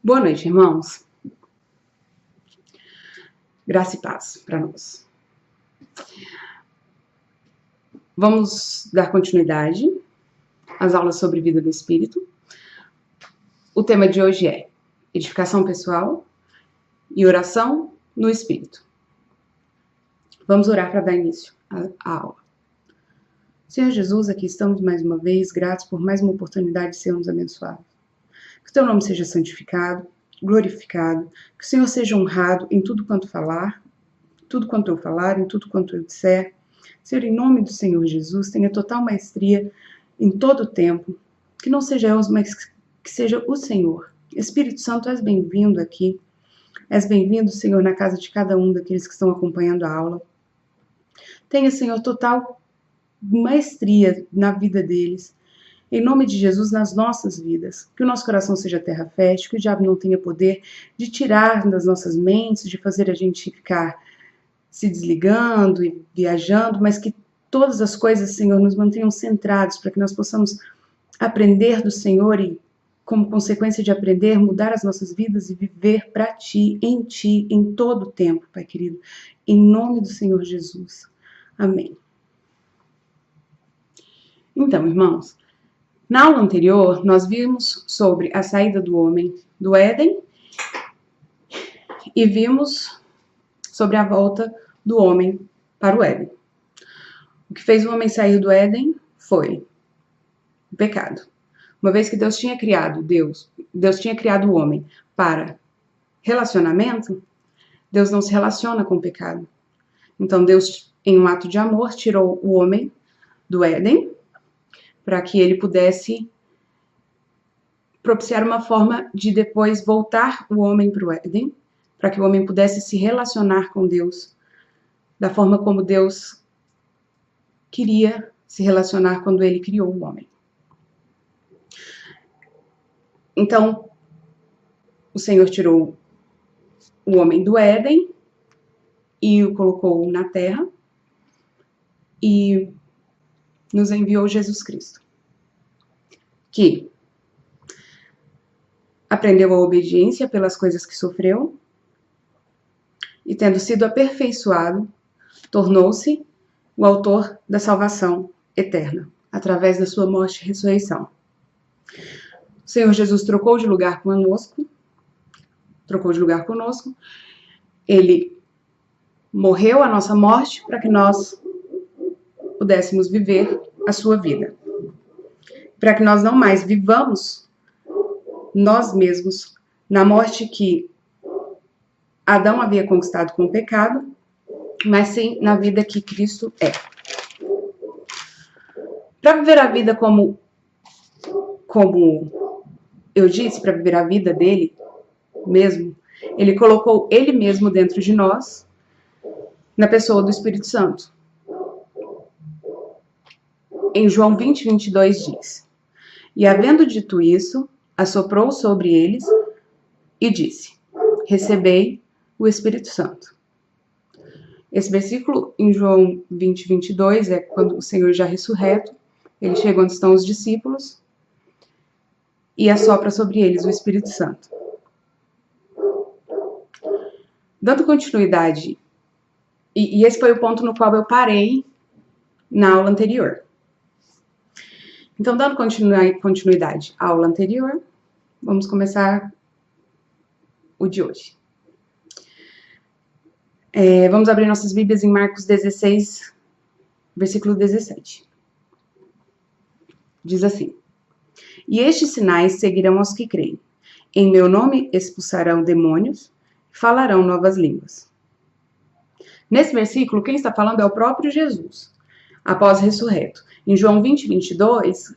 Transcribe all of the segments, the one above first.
Boa noite, irmãos. Graça e paz para nós. Vamos dar continuidade às aulas sobre vida do Espírito. O tema de hoje é edificação pessoal e oração no Espírito. Vamos orar para dar início à aula. Senhor Jesus, aqui estamos mais uma vez, gratos por mais uma oportunidade de sermos abençoados. Que o teu nome seja santificado, glorificado, que o Senhor seja honrado em tudo quanto falar, tudo quanto eu falar, em tudo quanto eu disser. Senhor, em nome do Senhor Jesus, tenha total maestria em todo o tempo, que não seja eu, mas que seja o Senhor. Espírito Santo, és bem-vindo aqui, és bem-vindo, Senhor, na casa de cada um daqueles que estão acompanhando a aula. Tenha, Senhor, total maestria na vida deles, em nome de Jesus, nas nossas vidas. Que o nosso coração seja terra fértil, que o diabo não tenha poder de tirar das nossas mentes, de fazer a gente ficar se desligando e viajando, mas que todas as coisas, Senhor, nos mantenham centrados para que nós possamos aprender do Senhor e, como consequência de aprender, mudar as nossas vidas e viver para Ti, em todo o tempo, Pai querido. Em nome do Senhor Jesus. Amém. Então, irmãos, na aula anterior, nós vimos sobre a saída do homem do Éden e vimos sobre a volta do homem para o Éden. O que fez o homem sair do Éden foi o pecado. Uma vez que Deus tinha criado o homem para relacionamento, Deus não se relaciona com o pecado. Então Deus, em um ato de amor, tirou o homem do Éden para que ele pudesse propiciar uma forma de depois voltar o homem para o Éden, para que o homem pudesse se relacionar com Deus da forma como Deus queria se relacionar quando ele criou o homem. Então, o Senhor tirou o homem do Éden e o colocou na terra e nos enviou Jesus Cristo, que aprendeu a obediência pelas coisas que sofreu e, tendo sido aperfeiçoado, tornou-se o autor da salvação eterna, através da sua morte e ressurreição. O Senhor Jesus trocou de lugar conosco, ele morreu a nossa morte para que nós pudéssemos viver a sua vida. Para que nós não mais vivamos nós mesmos na morte que Adão havia conquistado com o pecado, mas sim na vida que Cristo é. Para viver a vida como eu disse, para viver a vida dele mesmo, ele colocou ele mesmo dentro de nós, na pessoa do Espírito Santo. Em João 20, 22 diz: E havendo dito isso, assoprou sobre eles e disse: Recebei o Espírito Santo. Esse versículo em João 20, 22 é quando o Senhor já ressurreto, ele chega onde estão os discípulos e assopra sobre eles o Espírito Santo. Dando continuidade, e esse foi o ponto no qual eu parei na aula anterior. Então, dando continuidade à aula anterior, vamos começar o de hoje. Vamos abrir nossas Bíblias em Marcos 16, versículo 17. Diz assim: E estes sinais seguirão aos que creem. Em meu nome expulsarão demônios, falarão novas línguas. Nesse versículo, quem está falando é o próprio Jesus, após ressurreto. Em João 20, 22,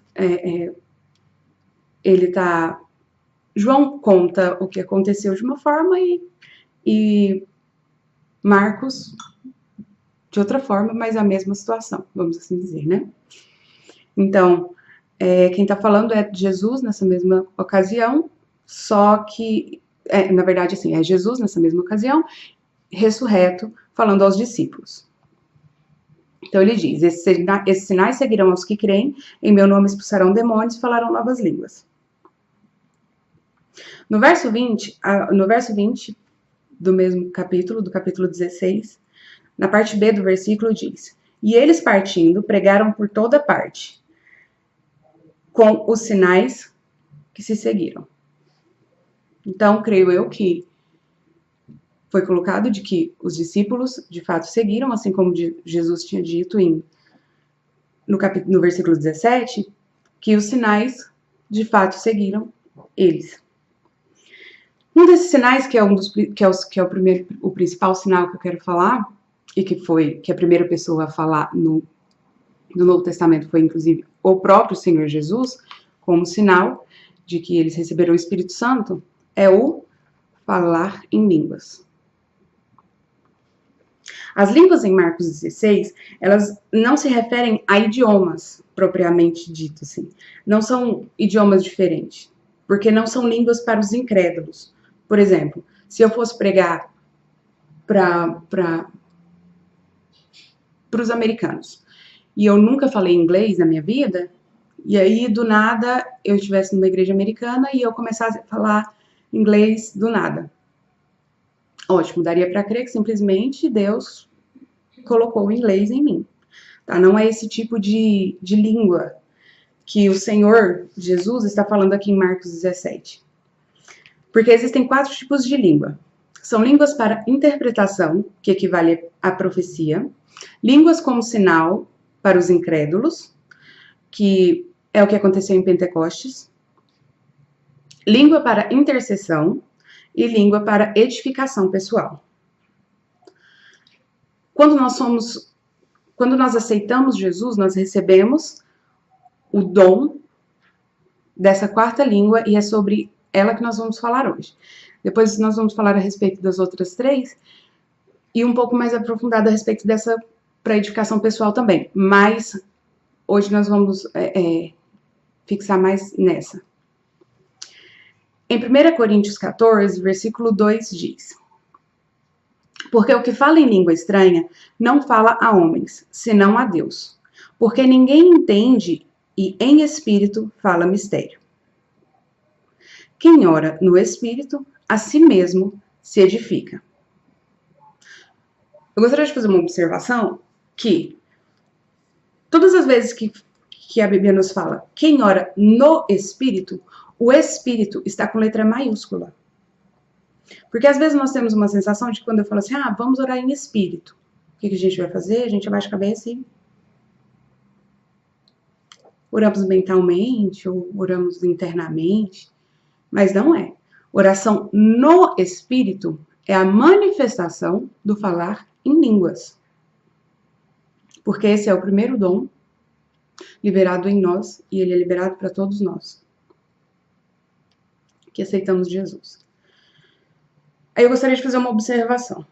João conta o que aconteceu de uma forma e Marcos de outra forma, mas a mesma situação, vamos assim dizer, né? Então, quem está falando é Jesus nessa mesma ocasião, só que, na verdade, assim, é Jesus nessa mesma ocasião, ressurreto, falando aos discípulos. Então ele diz: esses sinais seguirão aos que creem, em meu nome expulsarão demônios e falarão novas línguas. No verso 20 do mesmo capítulo, do capítulo 16, na parte B do versículo diz: E eles partindo, pregaram por toda parte, com os sinais que se seguiram. Então, creio eu que foi colocado de que os discípulos, de fato, seguiram, assim como Jesus tinha dito no versículo 17, que os sinais, de fato, seguiram eles. Um desses sinais, que é o principal sinal que eu quero falar, e que a primeira pessoa a falar no Novo Testamento foi, inclusive, o próprio Senhor Jesus, como sinal de que eles receberam o Espírito Santo, é o falar em línguas. As línguas em Marcos 16, elas não se referem a idiomas, propriamente dito, assim. Não são idiomas diferentes, porque não são línguas para os incrédulos. Por exemplo, se eu fosse pregar para os americanos, e eu nunca falei inglês na minha vida, e aí, do nada, eu estivesse numa igreja americana e eu começasse a falar inglês do nada. Ótimo, daria para crer que simplesmente Deus colocou o inglês em mim. Tá? Não é esse tipo de língua que o Senhor Jesus está falando aqui em Marcos 17. Porque existem 4 tipos de língua. São línguas para interpretação, que equivale à profecia, línguas como sinal para os incrédulos, que é o que aconteceu em Pentecostes, língua para intercessão e língua para edificação pessoal. Quando nós aceitamos Jesus, nós recebemos o dom dessa 4ª língua e é sobre ela que nós vamos falar hoje. Depois nós vamos falar a respeito das outras 3 e um pouco mais aprofundado a respeito dessa para edificação pessoal também. Mas hoje nós vamos fixar mais nessa. Em 1 Coríntios 14, versículo 2 diz: Porque o que fala em língua estranha não fala a homens, senão a Deus. Porque ninguém entende e em espírito fala mistério. Quem ora no espírito, a si mesmo se edifica. Eu gostaria de fazer uma observação que todas as vezes que a Bíblia nos fala quem ora no espírito, o espírito está com letra maiúscula. Porque às vezes nós temos uma sensação de que quando eu falo assim, vamos orar em espírito. O que a gente vai fazer? A gente abaixa a cabeça e oramos mentalmente ou oramos internamente. Mas não é. Oração no espírito é a manifestação do falar em línguas. Porque esse é o primeiro dom liberado em nós e ele é liberado para todos nós que aceitamos Jesus. Aí eu gostaria de fazer uma observação.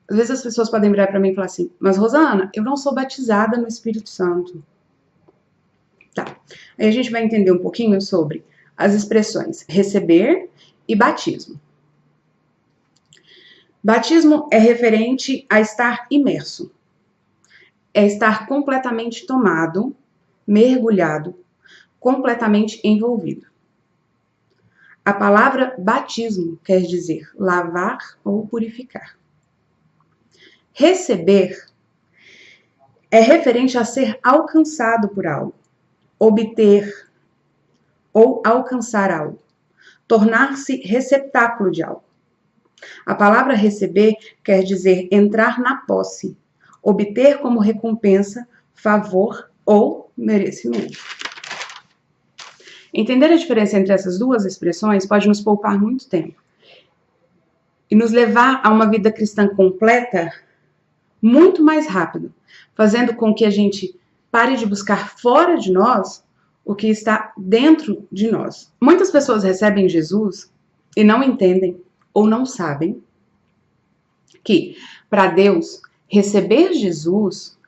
Às vezes as pessoas podem virar para mim e falar assim, mas Rosana, eu não sou batizada no Espírito Santo. Tá. Aí a gente vai entender um pouquinho sobre as expressões receber e batismo. Batismo é referente a estar imerso. É estar completamente tomado, mergulhado, completamente envolvido. A palavra batismo quer dizer lavar ou purificar. Receber é referente a ser alcançado por algo, obter ou alcançar algo, tornar-se receptáculo de algo. A palavra receber quer dizer entrar na posse, obter como recompensa, favor ou merecimento. Entender a diferença entre essas duas expressões pode nos poupar muito tempo e nos levar a uma vida cristã completa muito mais rápido, fazendo com que a gente pare de buscar fora de nós o que está dentro de nós. Muitas pessoas recebem Jesus e não entendem ou não sabem que, para Deus, receber Jesus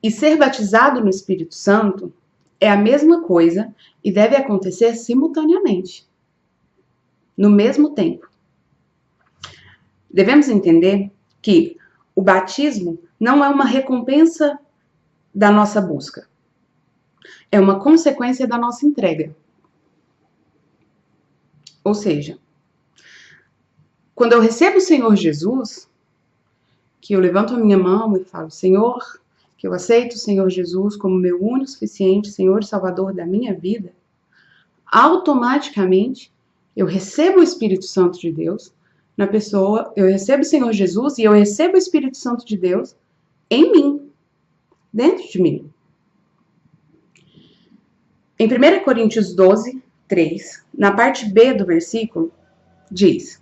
e ser batizado no Espírito Santo é a mesma coisa e deve acontecer simultaneamente, no mesmo tempo. Devemos entender que o batismo não é uma recompensa da nossa busca, é uma consequência da nossa entrega. Ou seja, quando eu recebo o Senhor Jesus, que eu levanto a minha mão e falo, Senhor, que eu aceito o Senhor Jesus como meu único, suficiente Senhor e Salvador da minha vida, automaticamente eu recebo o Espírito Santo de Deus na pessoa, eu recebo o Senhor Jesus e eu recebo o Espírito Santo de Deus em mim, dentro de mim. Em 1 Coríntios 12, 3, na parte B do versículo, diz: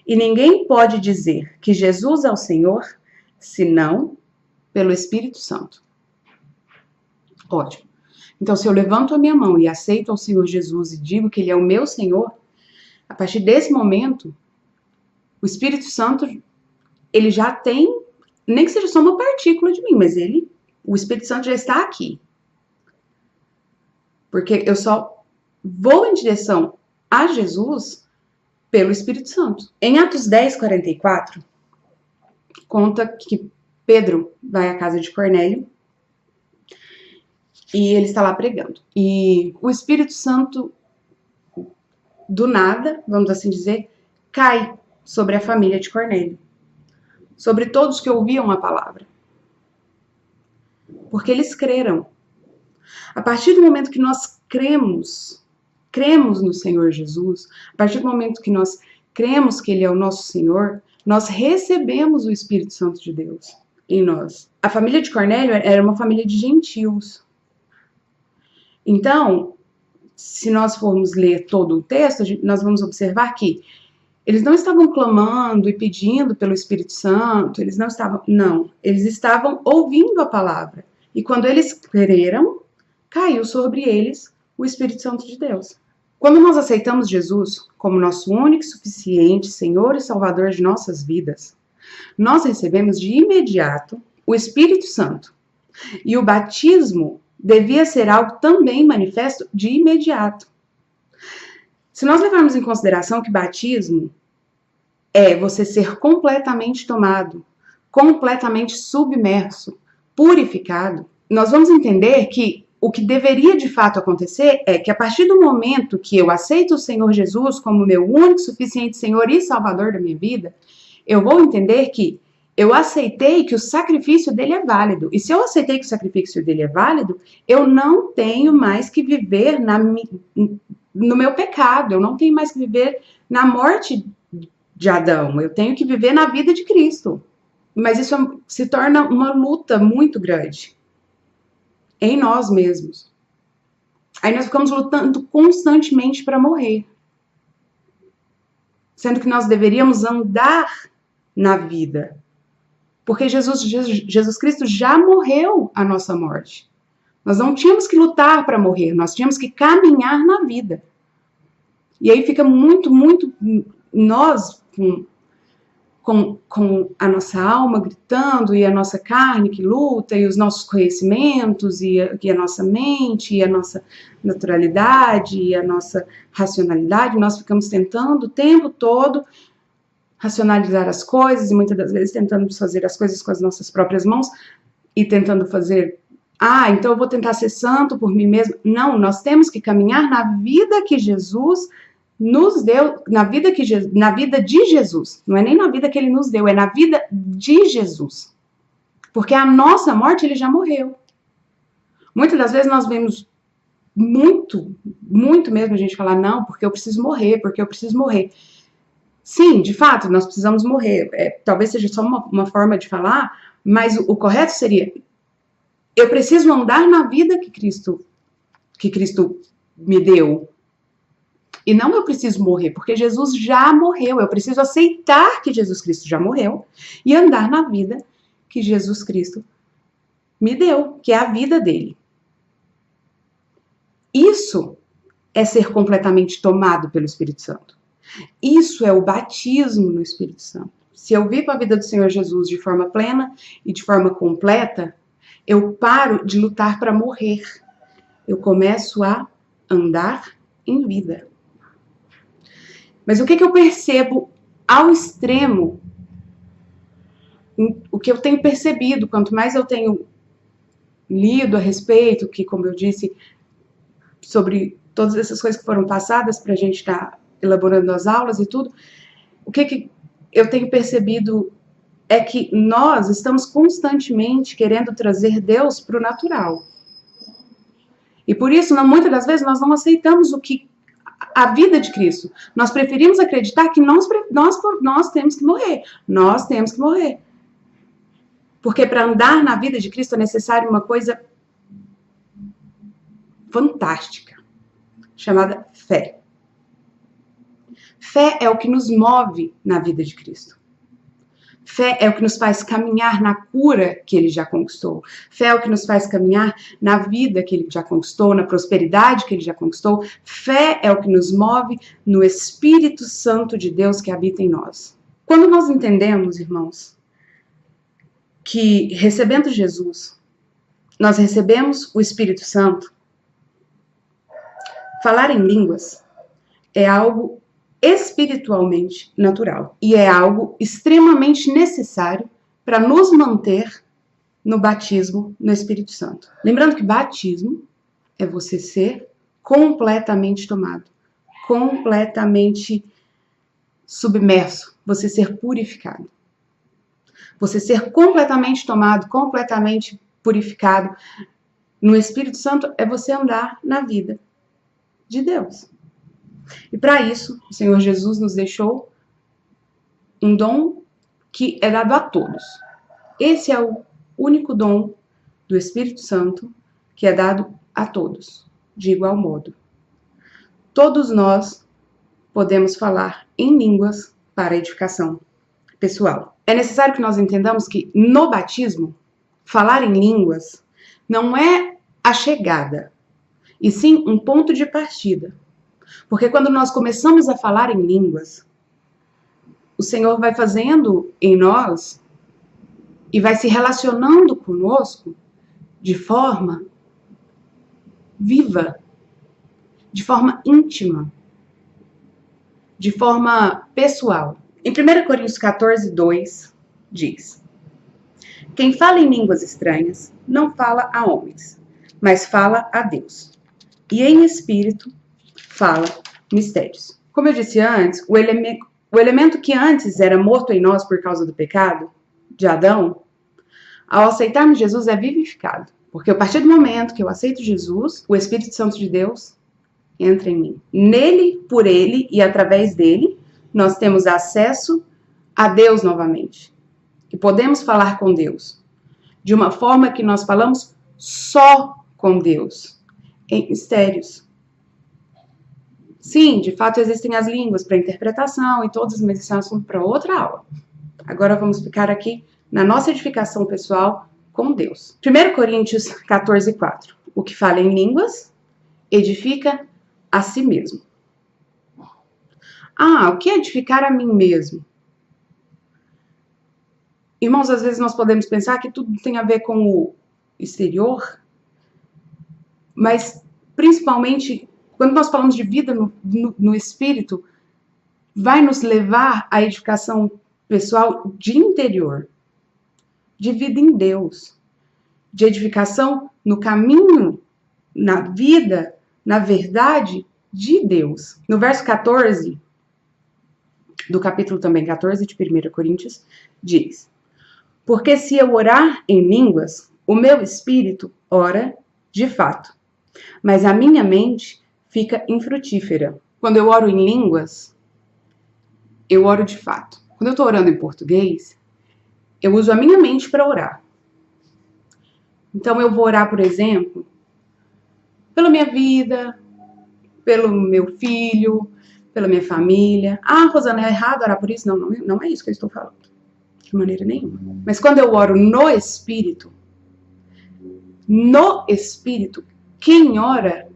E ninguém pode dizer que Jesus é o Senhor, senão pelo Espírito Santo. Ótimo. Então, se eu levanto a minha mão e aceito ao Senhor Jesus e digo que Ele é o meu Senhor, a partir desse momento, o Espírito Santo, ele já tem, nem que seja só uma partícula de mim, mas o Espírito Santo já está aqui. Porque eu só vou em direção a Jesus pelo Espírito Santo. Em Atos 10, 44, conta que Pedro vai à casa de Cornélio e ele está lá pregando. E o Espírito Santo, do nada, vamos assim dizer, cai sobre a família de Cornélio, sobre todos que ouviam a palavra. Porque eles creram. A partir do momento que nós cremos no Senhor Jesus, a partir do momento que nós cremos que Ele é o nosso Senhor, nós recebemos o Espírito Santo de Deus em nós. A família de Cornélio era uma família de gentios. Então, se nós formos ler todo o texto, nós vamos observar que eles não estavam clamando e pedindo pelo Espírito Santo, eles estavam ouvindo a palavra. E quando eles creram, caiu sobre eles o Espírito Santo de Deus. Quando nós aceitamos Jesus como nosso único e suficiente Senhor e Salvador de nossas vidas, nós recebemos de imediato o Espírito Santo. E o batismo devia ser algo também manifesto de imediato. Se nós levarmos em consideração que batismo é você ser completamente tomado, completamente submerso, purificado, nós vamos entender que o que deveria de fato acontecer é que a partir do momento que eu aceito o Senhor Jesus como meu único, suficiente Senhor e Salvador da minha vida, eu vou entender que eu aceitei que o sacrifício dele é válido. E se eu aceitei que o sacrifício dele é válido, eu não tenho mais que viver no meu pecado, eu não tenho mais que viver na morte de Adão, eu tenho que viver na vida de Cristo. Mas isso se torna uma luta muito grande em nós mesmos. Aí nós ficamos lutando constantemente para morrer. Sendo que nós deveríamos andar na vida. Porque Jesus Cristo já morreu a nossa morte. Nós não tínhamos que lutar para morrer, nós tínhamos que caminhar na vida. E aí fica muito nós com a nossa alma gritando, e a nossa carne que luta, e os nossos conhecimentos, e a nossa mente, e a nossa naturalidade, e a nossa racionalidade, nós ficamos tentando o tempo todo racionalizar as coisas, e muitas das vezes tentando fazer as coisas com as nossas próprias mãos, e tentando fazer, então eu vou tentar ser santo por mim mesmo. Não, nós temos que caminhar na vida que Jesus nos deu, na vida de Jesus, não é nem na vida que ele nos deu, é na vida de Jesus, porque a nossa morte ele já morreu. Muitas das vezes nós vemos muito mesmo a gente falar, não, porque eu preciso morrer, Sim, de fato, nós precisamos morrer, talvez seja só uma forma de falar, mas o correto seria, eu preciso andar na vida que Cristo me deu. E não eu preciso morrer, porque Jesus já morreu. Eu preciso aceitar que Jesus Cristo já morreu e andar na vida que Jesus Cristo me deu, que é a vida dele. Isso é ser completamente tomado pelo Espírito Santo. Isso é o batismo no Espírito Santo. Se eu vivo a vida do Senhor Jesus de forma plena e de forma completa, eu paro de lutar para morrer. Eu começo a andar em vida. Mas o que eu percebo ao extremo, o que eu tenho percebido, quanto mais eu tenho lido a respeito, que, como eu disse, sobre todas essas coisas que foram passadas para a gente estar elaborando as aulas e tudo, o que eu tenho percebido é que nós estamos constantemente querendo trazer Deus para o natural. E por isso, muitas das vezes, nós não aceitamos a vida de Cristo. Nós preferimos acreditar que nós temos que morrer. Nós temos que morrer. Porque para andar na vida de Cristo é necessário uma coisa fantástica, chamada fé. Fé é o que nos move na vida de Cristo. Fé é o que nos faz caminhar na cura que Ele já conquistou. Fé é o que nos faz caminhar na vida que Ele já conquistou, na prosperidade que Ele já conquistou. Fé é o que nos move no Espírito Santo de Deus que habita em nós. Quando nós entendemos, irmãos, que recebendo Jesus, nós recebemos o Espírito Santo, falar em línguas é algo espiritualmente natural e é algo extremamente necessário para nos manter no batismo no Espírito Santo. Lembrando que batismo é você ser completamente tomado, completamente submerso, você ser purificado. Você ser completamente tomado, completamente purificado no Espírito Santo é você andar na vida de Deus. E para isso, o Senhor Jesus nos deixou um dom que é dado a todos. Esse é o único dom do Espírito Santo que é dado a todos, de igual modo. Todos nós podemos falar em línguas para edificação pessoal. É necessário que nós entendamos que no batismo, falar em línguas não é a chegada, e sim um ponto de partida. Porque quando nós começamos a falar em línguas, o Senhor vai fazendo em nós e vai se relacionando conosco de forma viva, de forma íntima, de forma pessoal. Em 1 Coríntios 14, 2, diz: quem fala em línguas estranhas não fala a homens, mas fala a Deus. E em espírito fala mistérios. Como eu disse antes, o elemento que antes era morto em nós por causa do pecado de Adão, ao aceitarmos Jesus é vivificado. Porque a partir do momento que eu aceito Jesus, o Espírito Santo de Deus entra em mim. Nele, por ele e através dele, nós temos acesso a Deus novamente. E podemos falar com Deus de uma forma que nós falamos só com Deus, em mistérios. Sim, de fato existem as línguas para interpretação e todas, mas isso é um assunto para outra aula. Agora vamos ficar aqui na nossa edificação pessoal com Deus. 1 Coríntios 14, 4. O que fala em línguas edifica a si mesmo. O que é edificar a mim mesmo? Irmãos, às vezes nós podemos pensar que tudo tem a ver com o exterior, mas principalmente quando nós falamos de vida no Espírito, vai nos levar à edificação pessoal de interior, de vida em Deus, de edificação no caminho, na vida, na verdade de Deus. No verso 14, do capítulo também 14 de 1 Coríntios, diz: porque se eu orar em línguas, o meu espírito ora de fato, mas a minha mente fica infrutífera. Quando eu oro em línguas, eu oro de fato. Quando eu estou orando em português, eu uso a minha mente para orar. Então eu vou orar, por exemplo, pela minha vida, pelo meu filho, pela minha família. Rosana, é errado orar por isso? Não é isso que eu estou falando. De maneira nenhuma. Mas quando eu oro no Espírito, quem ora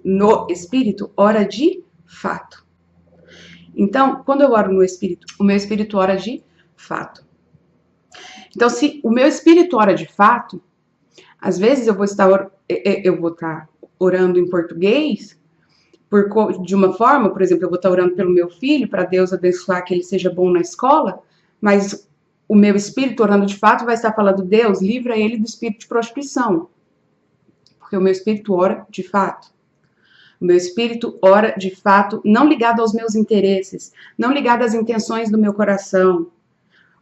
no Espírito, ora de fato. Então, quando eu oro no Espírito, o meu Espírito ora de fato. Então, se o meu Espírito ora de fato, às vezes eu vou estar orando em português de uma forma, por exemplo, eu vou estar orando pelo meu filho, para Deus abençoar que ele seja bom na escola, mas o meu espírito orando de fato vai estar falando: Deus, livra ele do espírito de prostituição. Porque o meu espírito ora de fato. O meu espírito ora de fato, não ligado aos meus interesses, não ligado às intenções do meu coração.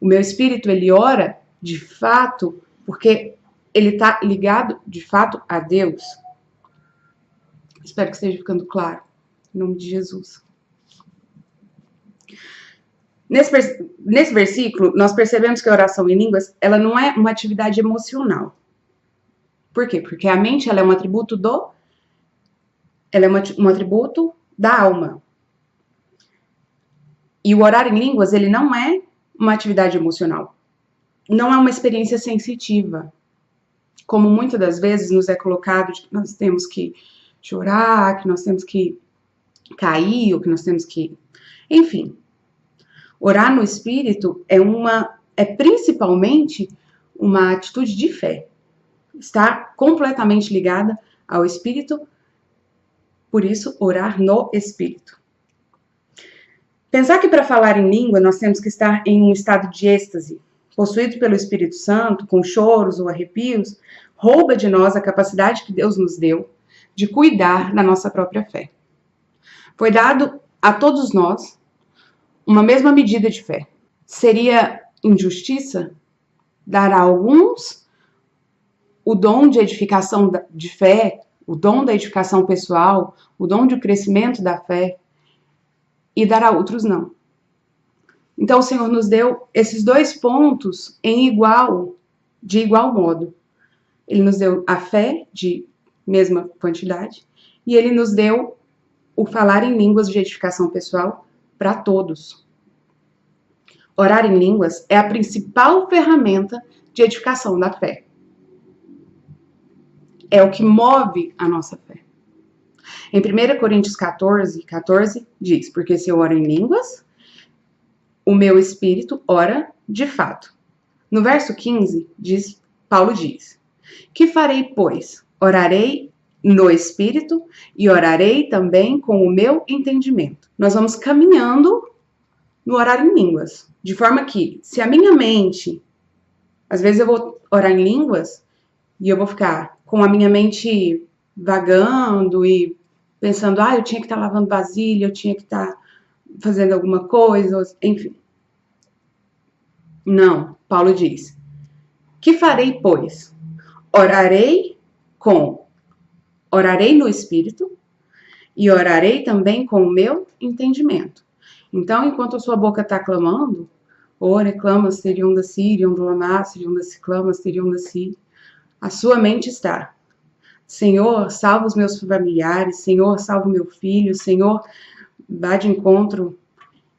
O meu espírito, ele ora de fato porque ele está ligado de fato a Deus. Espero que esteja ficando claro. Em nome de Jesus. Nesse versículo, nós percebemos que a oração em línguas, ela não é uma atividade emocional. Por quê? Porque a mente, ela é um atributo um atributo da alma. E o orar em línguas, ele não é uma atividade emocional. Não é uma experiência sensitiva. Como muitas das vezes nos é colocado de que nós temos que chorar, que nós temos que cair, ou que nós temos que... Enfim, orar no Espírito é principalmente uma atitude de fé. Está completamente ligada ao Espírito, por isso, orar no Espírito. Pensar que para falar em língua nós temos que estar em um estado de êxtase, possuído pelo Espírito Santo, com choros ou arrepios, rouba de nós a capacidade que Deus nos deu de cuidar da nossa própria fé. Foi dado a todos nós uma mesma medida de fé. Seria injustiça dar a alguns o dom de edificação de fé, o dom da edificação pessoal, o dom de crescimento da fé, e dar a outros não. Então o Senhor nos deu esses dois pontos de igual modo. Ele nos deu a fé de mesma quantidade e ele nos deu o falar em línguas de edificação pessoal para todos. Orar em línguas é a principal ferramenta de edificação da fé. É o que move a nossa fé. Em 1 Coríntios 14 diz, porque se eu oro em línguas, o meu espírito ora de fato. No verso 15, Paulo diz, que farei, pois? Orarei no espírito e orarei também com o meu entendimento. Nós vamos caminhando no orar em línguas, de forma que, se a minha mente, às vezes eu vou orar em línguas e eu vou ficar com a minha mente vagando e pensando, eu tinha que estar lavando vasilha, eu tinha que estar fazendo alguma coisa, enfim. Não, Paulo diz, que farei, pois? Orarei no Espírito e orarei também com o meu entendimento. Então, enquanto a sua boca está clamando, ore, clama, seriam da Síria, do Lamá, seriam da Ciclama, seriam da Si, a sua mente está, Senhor, salva os meus familiares, Senhor, salva o meu filho, Senhor, vá de encontro,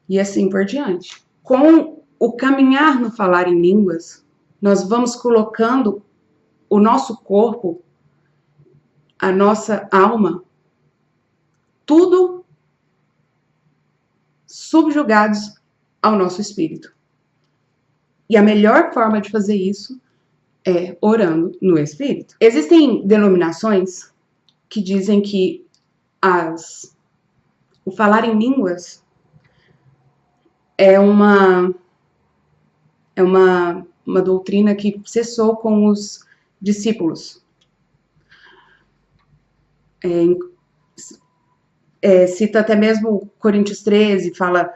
e assim por diante. Com o caminhar no falar em línguas, nós vamos colocando o nosso corpo, a nossa alma, tudo subjugados ao nosso espírito. E a melhor forma de fazer isso é orando no Espírito. Existem denominações que dizem que o falar em línguas é uma doutrina que cessou com os discípulos. Cita até mesmo Coríntios 13, fala,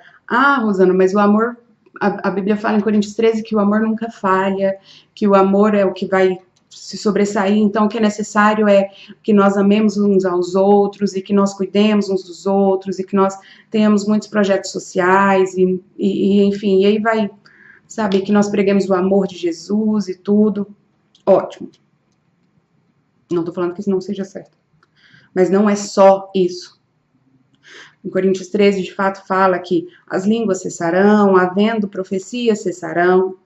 Rosana, mas o amor... A Bíblia fala em Coríntios 13 que o amor nunca falha, que o amor é o que vai se sobressair, então o que é necessário é que nós amemos uns aos outros e que nós cuidemos uns dos outros e que nós tenhamos muitos projetos sociais enfim, e aí vai, sabe, que nós preguemos o amor de Jesus e tudo. Ótimo. Não estou falando que isso não seja certo, mas não é só isso. Em Coríntios 13, de fato, fala que as línguas cessarão, havendo profecias cessarão.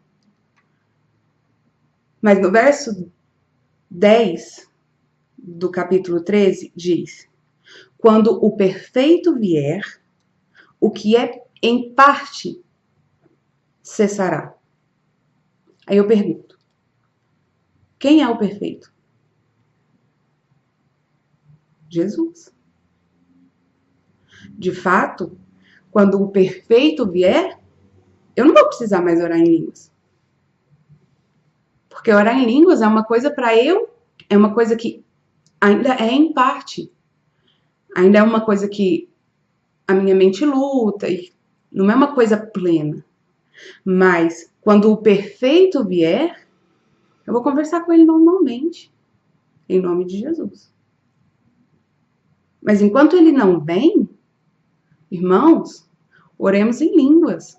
Mas no verso 10 do capítulo 13 diz, quando o perfeito vier, o que é em parte cessará. Aí eu pergunto, quem é o perfeito? Jesus. De fato, quando o perfeito vier, eu não vou precisar mais orar em línguas. Porque orar em línguas é uma coisa para é uma coisa que ainda é em parte. Ainda é uma coisa que a minha mente luta, e não é uma coisa plena. Mas quando o perfeito vier, eu vou conversar com ele normalmente, em nome de Jesus. Mas enquanto ele não vem, irmãos, oremos em línguas.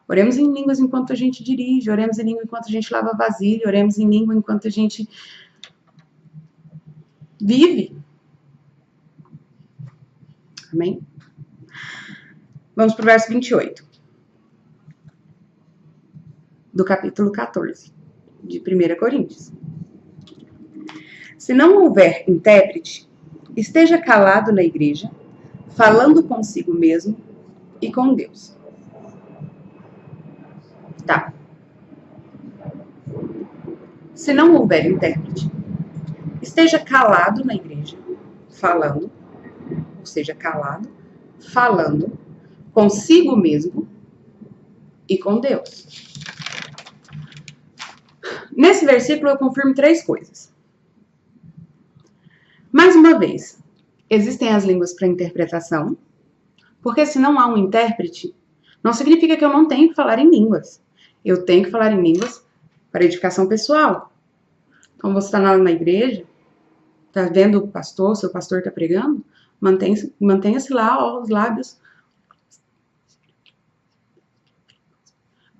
Oremos em línguas enquanto a gente dirige, oremos em língua enquanto a gente lava vasilha, oremos em língua enquanto a gente vive. Amém? Vamos para o verso 28. Do capítulo 14, de 1 Coríntios. Se não houver intérprete, esteja calado na igreja, falando consigo mesmo e com Deus. Tá. Se não houver intérprete, esteja calado na igreja, falando, ou seja, calado, falando consigo mesmo e com Deus. Nesse versículo eu confirmo 3 coisas. Mais uma vez, existem as línguas para interpretação, porque se não há um intérprete, não significa que eu não tenho que falar em línguas. Eu tenho que falar em línguas para edificação pessoal. Então você está lá na igreja, está vendo o pastor, seu pastor está pregando, mantenha-se lá, ó, os lábios.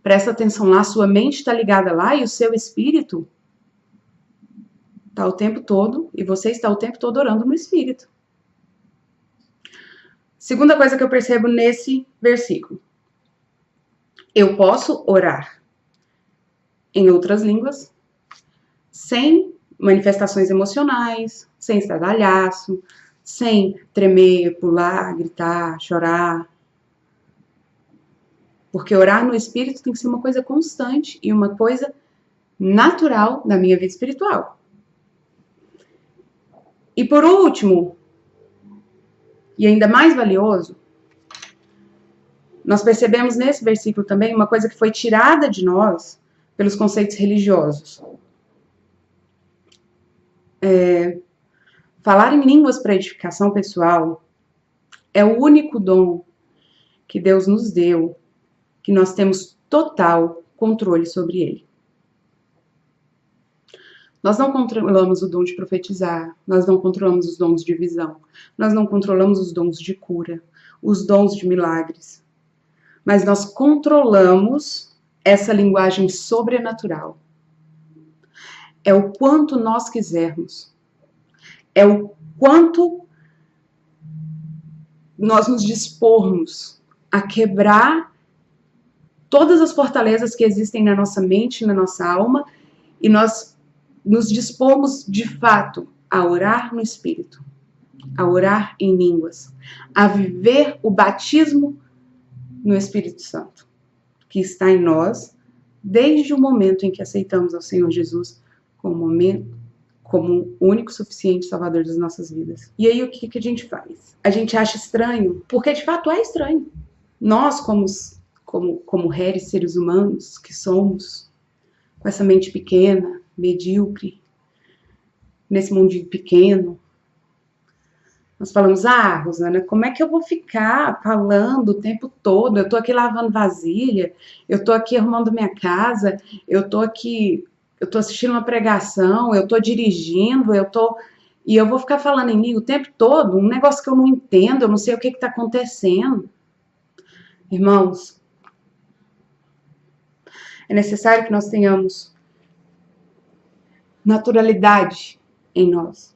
Presta atenção lá, sua mente está ligada lá e o seu espírito está o tempo todo, e você está o tempo todo orando no espírito. Segunda coisa que eu percebo nesse versículo. Eu posso orar em outras línguas sem manifestações emocionais, sem estardalhaço, sem tremer, pular, gritar, chorar. Porque orar no espírito tem que ser uma coisa constante e uma coisa natural na minha vida espiritual. E por último, e ainda mais valioso, nós percebemos nesse versículo também uma coisa que foi tirada de nós pelos conceitos religiosos. Falar em línguas para edificação pessoal é o único dom que Deus nos deu, que nós temos total controle sobre ele. Nós não controlamos o dom de profetizar, nós não controlamos os dons de visão, nós não controlamos os dons de cura, os dons de milagres, mas nós controlamos essa linguagem sobrenatural. É o quanto nós quisermos, é o quanto nós nos dispormos a quebrar todas as fortalezas que existem na nossa mente, na nossa alma, e nós nos dispomos de fato a orar no Espírito, a orar em línguas, a viver o batismo no Espírito Santo, que está em nós desde o momento em que aceitamos ao Senhor Jesus como o único suficiente Salvador das nossas vidas. E aí o que a gente faz? A gente acha estranho, porque de fato é estranho. Nós, como réis seres humanos que somos, com essa mente pequena, medíocre, nesse mundinho pequeno, nós falamos, Rosana, como é que eu vou ficar falando o tempo todo? Eu tô aqui lavando vasilha, eu tô aqui arrumando minha casa, eu tô assistindo uma pregação, eu tô dirigindo, e eu vou ficar falando em língua o tempo todo, um negócio que eu não entendo, eu não sei o que está acontecendo. Irmãos, é necessário que nós tenhamos naturalidade em nós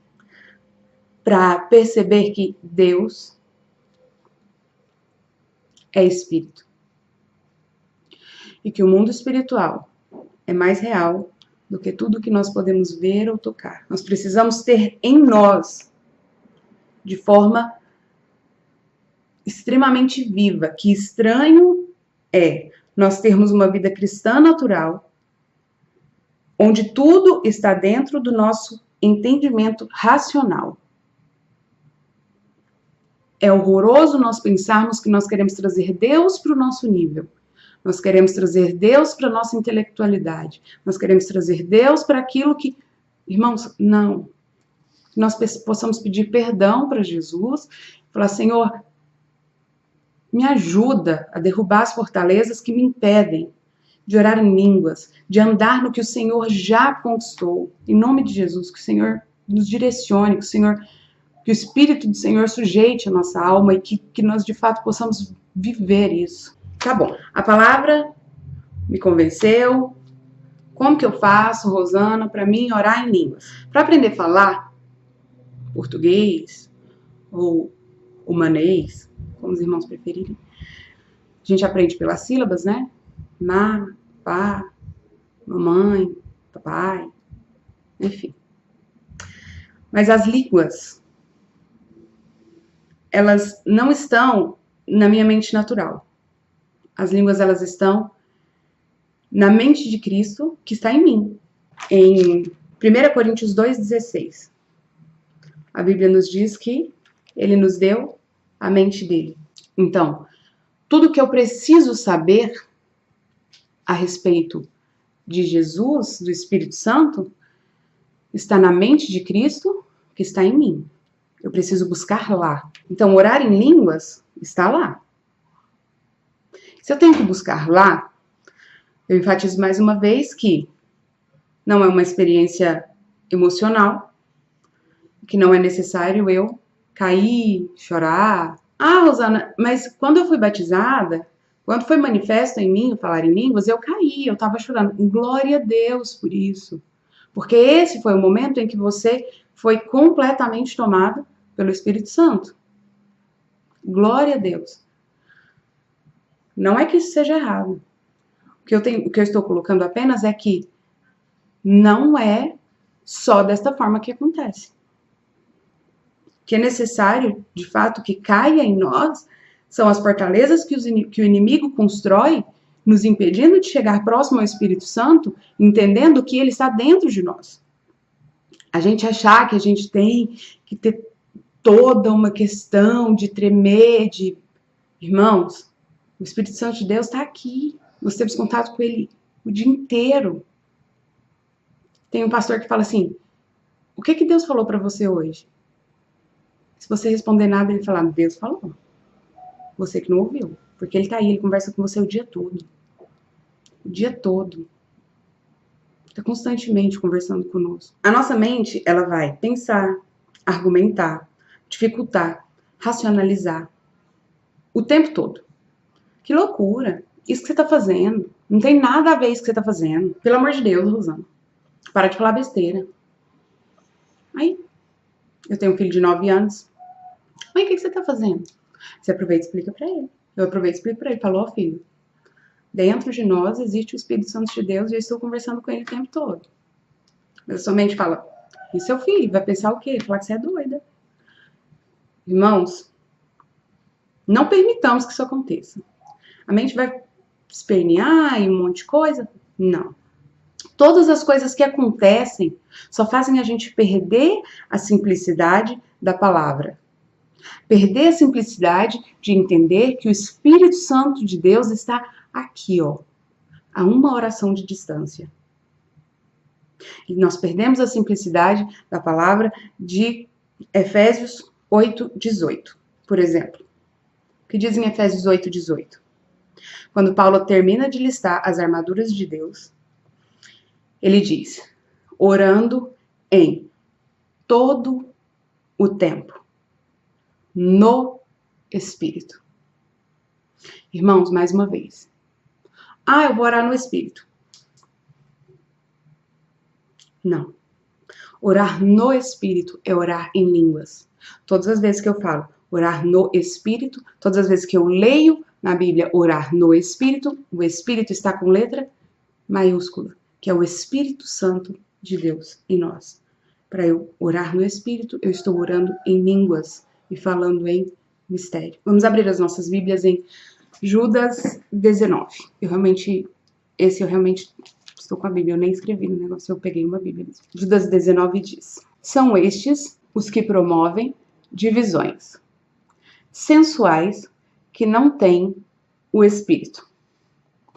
para perceber que Deus é espírito e que o mundo espiritual é mais real do que tudo que nós podemos ver ou tocar. Nós precisamos ter em nós, de forma extremamente viva, que estranho é nós termos uma vida cristã natural, onde tudo está dentro do nosso entendimento racional. É horroroso nós pensarmos que nós queremos trazer Deus para o nosso nível. Nós queremos trazer Deus para a nossa intelectualidade. Nós queremos trazer Deus para aquilo que... Irmãos, não. Que nós possamos pedir perdão para Jesus, falar, Senhor, me ajuda a derrubar as fortalezas que me impedem de orar em línguas, de andar no que o Senhor já conquistou. Em nome de Jesus, que o Senhor nos direcione, que o Espírito do Senhor sujeite a nossa alma e que nós de fato possamos viver isso. Tá bom, a palavra me convenceu. Como que eu faço, Rosana, para mim orar em línguas? Para aprender a falar português ou humanês, como os irmãos preferirem, a gente aprende pelas sílabas, né? Ma, pá, mamãe, papai, enfim. Mas as línguas, elas não estão na minha mente natural. As línguas, elas estão na mente de Cristo, que está em mim. Em 1 Coríntios 2,16, a Bíblia nos diz que Ele nos deu a mente dele. Então, tudo que eu preciso saber a respeito de Jesus, do Espírito Santo, está na mente de Cristo, que está em mim. Eu preciso buscar lá. Então, orar em línguas está lá. Se eu tenho que buscar lá, eu enfatizo mais uma vez que não é uma experiência emocional, que não é necessário eu cair, chorar. Ah, Rosana, mas quando eu fui batizada, quando foi manifesto em mim o falar em línguas, eu caí, eu estava chorando. Glória a Deus por isso. Porque esse foi o momento em que você foi completamente tomado pelo Espírito Santo. Glória a Deus. Não é que isso seja errado. O que eu estou colocando apenas é que não é só desta forma que acontece. Que é necessário, de fato, que caia em nós são as fortalezas que o inimigo constrói, nos impedindo de chegar próximo ao Espírito Santo, entendendo que ele está dentro de nós. A gente achar que a gente tem que ter toda uma questão de tremer, de... Irmãos, o Espírito Santo de Deus está aqui. Nós temos contato com ele o dia inteiro. Tem um pastor que fala assim, o que Deus falou para você hoje? Se você responder nada, ele fala, Deus falou. Você que não ouviu. Porque ele tá aí, ele conversa com você o dia todo. O dia todo. Está constantemente conversando conosco. A nossa mente, ela vai pensar, argumentar, dificultar, racionalizar. O tempo todo. Que loucura. Isso que você tá fazendo. Não tem nada a ver isso que você tá fazendo. Pelo amor de Deus, Rosana. Para de falar besteira. Aí, eu tenho um filho de 9 anos. Mãe, o que você tá fazendo? Você aproveita e explica pra ele. Eu aproveito e explico pra ele. Falou, filho, dentro de nós existe o Espírito Santo de Deus e eu estou conversando com ele o tempo todo. Mas a sua mente fala, e seu filho? Vai pensar o quê? Falar que você é doida. Irmãos, não permitamos que isso aconteça. A mente vai espernear e um monte de coisa? Não. Todas as coisas que acontecem só fazem a gente perder a simplicidade da palavra. Perder a simplicidade de entender que o Espírito Santo de Deus está aqui, ó, a uma oração de distância. E nós perdemos a simplicidade da palavra de Efésios 8:18, por exemplo. O que diz em Efésios 8:18? Quando Paulo termina de listar as armaduras de Deus, ele diz, orando em todo o tempo, no Espírito. Irmãos, mais uma vez. Ah, eu vou orar no Espírito. Não. Orar no Espírito é orar em línguas. Todas as vezes que eu falo orar no Espírito, todas as vezes que eu leio na Bíblia orar no Espírito, o Espírito está com letra maiúscula, que é o Espírito Santo de Deus em nós. Para eu orar no Espírito, eu estou orando em línguas e falando em mistério. Vamos abrir as nossas Bíblias em Judas 19. Eu realmente estou com a Bíblia, eu nem escrevi no negócio, eu peguei uma Bíblia. Judas 19 diz, são estes os que promovem divisões sensuais que não têm o Espírito.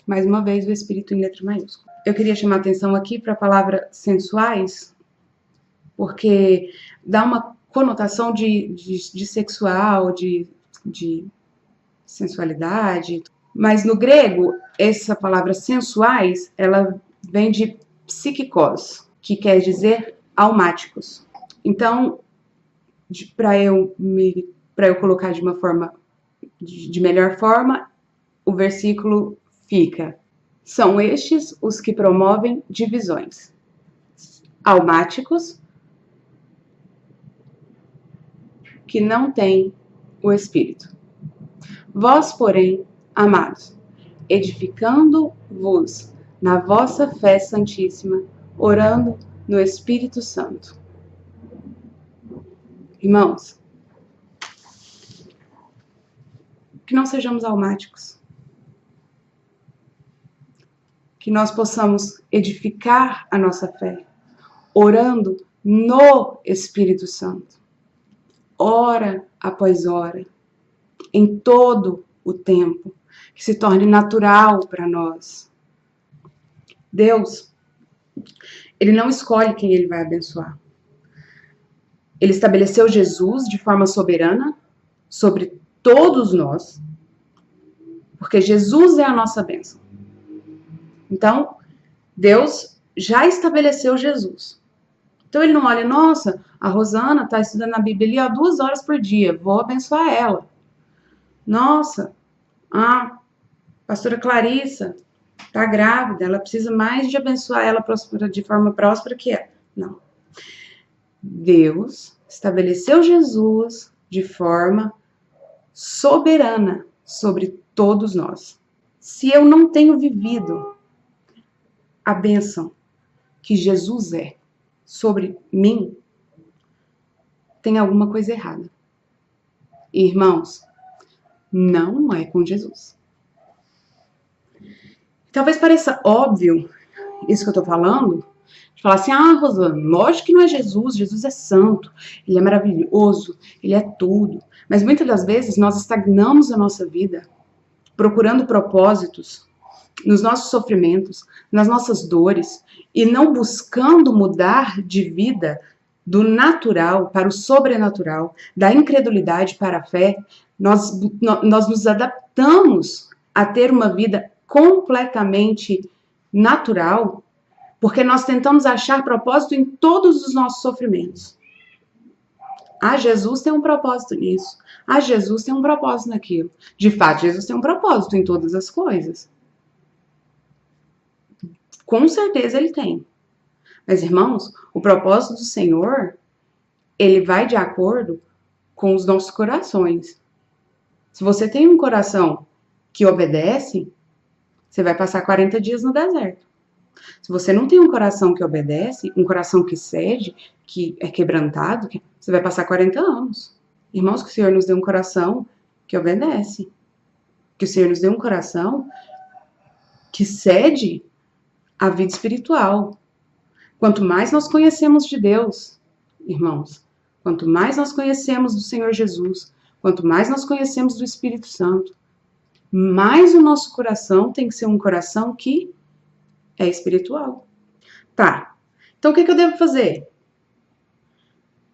Mais uma vez, o Espírito em letra maiúscula. Eu queria chamar a atenção aqui para a palavra sensuais, porque dá uma conotação de sexual, de sensualidade. Mas no grego, essa palavra sensuais, ela vem de psíquicos, que quer dizer almáticos. Então, para eu colocar de uma forma, de melhor forma, o versículo fica: são estes os que promovem divisões. Almáticos, que não têm o Espírito. Vós, porém, amados, edificando-vos na vossa fé santíssima, orando no Espírito Santo. Irmãos, que não sejamos almáticos. Que nós possamos edificar a nossa fé, orando no Espírito Santo. Hora após hora, em todo o tempo, que se torne natural para nós. Deus, Ele não escolhe quem Ele vai abençoar. Ele estabeleceu Jesus de forma soberana sobre todos nós, porque Jesus é a nossa bênção. Então, Deus já estabeleceu Jesus. Então, Ele não olha, nossa, a Rosana está estudando a Bíblia 2 horas por dia, vou abençoar ela. Nossa, a pastora Clarissa está grávida, ela precisa mais de abençoar ela de forma próspera que ela. Não. Deus estabeleceu Jesus de forma soberana sobre todos nós. Se eu não tenho vivido a bênção que Jesus é sobre mim, tem alguma coisa errada. Irmãos, não é com Jesus. Talvez pareça óbvio isso que eu tô falando, de falar assim, Rosana, lógico que não é Jesus, Jesus é santo, Ele é maravilhoso, Ele é tudo. Mas muitas das vezes nós estagnamos a nossa vida procurando propósitos nos nossos sofrimentos, nas nossas dores, e não buscando mudar de vida do natural para o sobrenatural, da incredulidade para a fé. Nós nos adaptamos a ter uma vida completamente natural, porque nós tentamos achar propósito em todos os nossos sofrimentos. Jesus tem um propósito nisso. Jesus tem um propósito naquilo. De fato, Jesus tem um propósito em todas as coisas. Com certeza Ele tem. Mas, irmãos, o propósito do Senhor, Ele vai de acordo com os nossos corações. Se você tem um coração que obedece, você vai passar 40 dias no deserto. Se você não tem um coração que obedece, um coração que cede, que é quebrantado, você vai passar 40 anos. Irmãos, que o Senhor nos dê um coração que obedece. Que o Senhor nos dê um coração que cede à vida espiritual. Quanto mais nós conhecemos de Deus, irmãos, quanto mais nós conhecemos do Senhor Jesus, quanto mais nós conhecemos do Espírito Santo, mais o nosso coração tem que ser um coração que é espiritual. Tá. Então, o que eu devo fazer?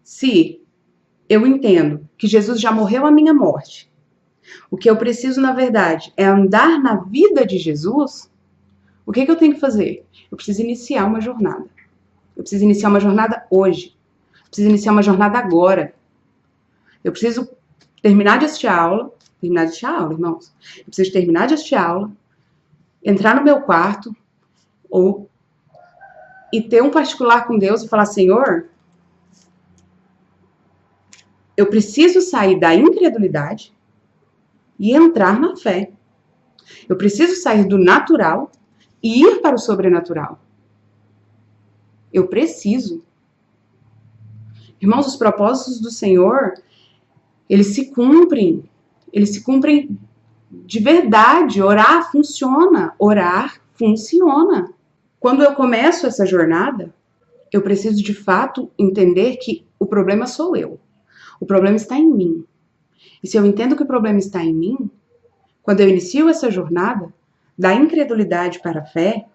Se eu entendo que Jesus já morreu a minha morte, o que eu preciso, na verdade, é andar na vida de Jesus, o que eu tenho que fazer? Eu preciso iniciar uma jornada. Eu preciso iniciar uma jornada hoje. Eu preciso iniciar uma jornada agora. Eu preciso terminar de assistir a aula. Terminar de assistir a aula, irmãos. Eu preciso terminar de assistir a aula, entrar no meu quarto, e ter um particular com Deus e falar, Senhor, eu preciso sair da incredulidade e entrar na fé. Eu preciso sair do natural e ir para o sobrenatural. Eu preciso. Irmãos, os propósitos do Senhor, eles se cumprem de verdade. Orar funciona. Quando eu começo essa jornada, eu preciso de fato entender que o problema sou eu. O problema está em mim. E se eu entendo que o problema está em mim, quando eu inicio essa jornada, da incredulidade para a fé,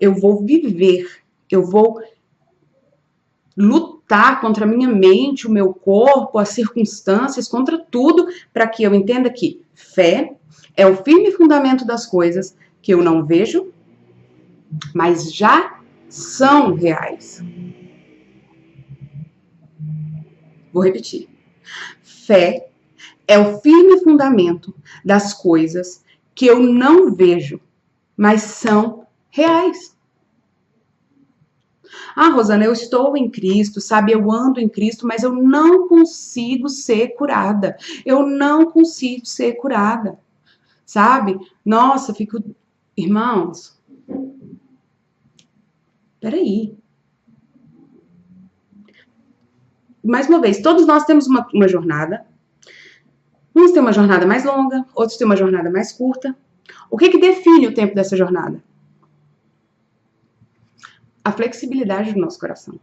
eu vou viver, eu vou lutar contra a minha mente, o meu corpo, as circunstâncias, contra tudo, para que eu entenda que fé é o firme fundamento das coisas que eu não vejo, mas já são reais. Vou repetir. Fé é o firme fundamento das coisas que eu não vejo, mas são reais. Ah, Rosana, eu estou em Cristo, sabe? Eu ando em Cristo, mas eu não consigo ser curada. Eu não consigo ser curada, sabe? Nossa, fico... Irmãos, peraí. Mais uma vez, todos nós temos uma jornada. Uns têm uma jornada mais longa, outros têm uma jornada mais curta. O que define o tempo dessa jornada? A flexibilidade do nosso coração.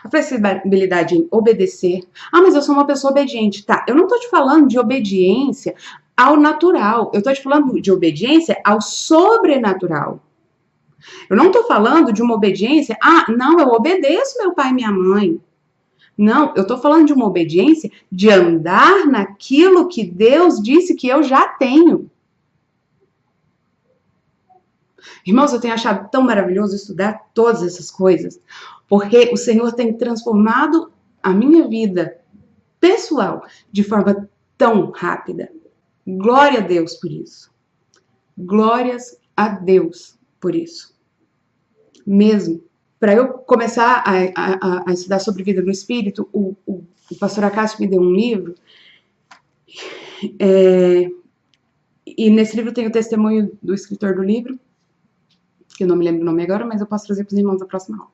A flexibilidade em obedecer. Ah, mas eu sou uma pessoa obediente. Tá, eu não tô te falando de obediência ao natural. Eu tô te falando de obediência ao sobrenatural. Eu não tô falando de uma obediência, ah, não, eu obedeço meu pai e minha mãe. Não, eu tô falando de uma obediência de andar naquilo que Deus disse que eu já tenho. Irmãos, eu tenho achado tão maravilhoso estudar todas essas coisas, porque o Senhor tem transformado a minha vida pessoal de forma tão rápida. Glória a Deus por isso. Glórias a Deus por isso. Mesmo. Para eu começar a estudar sobre vida no Espírito, o pastor Acácio me deu um livro, e nesse livro tem o testemunho do escritor do livro, que eu não me lembro o nome agora, mas eu posso trazer para os irmãos na próxima aula.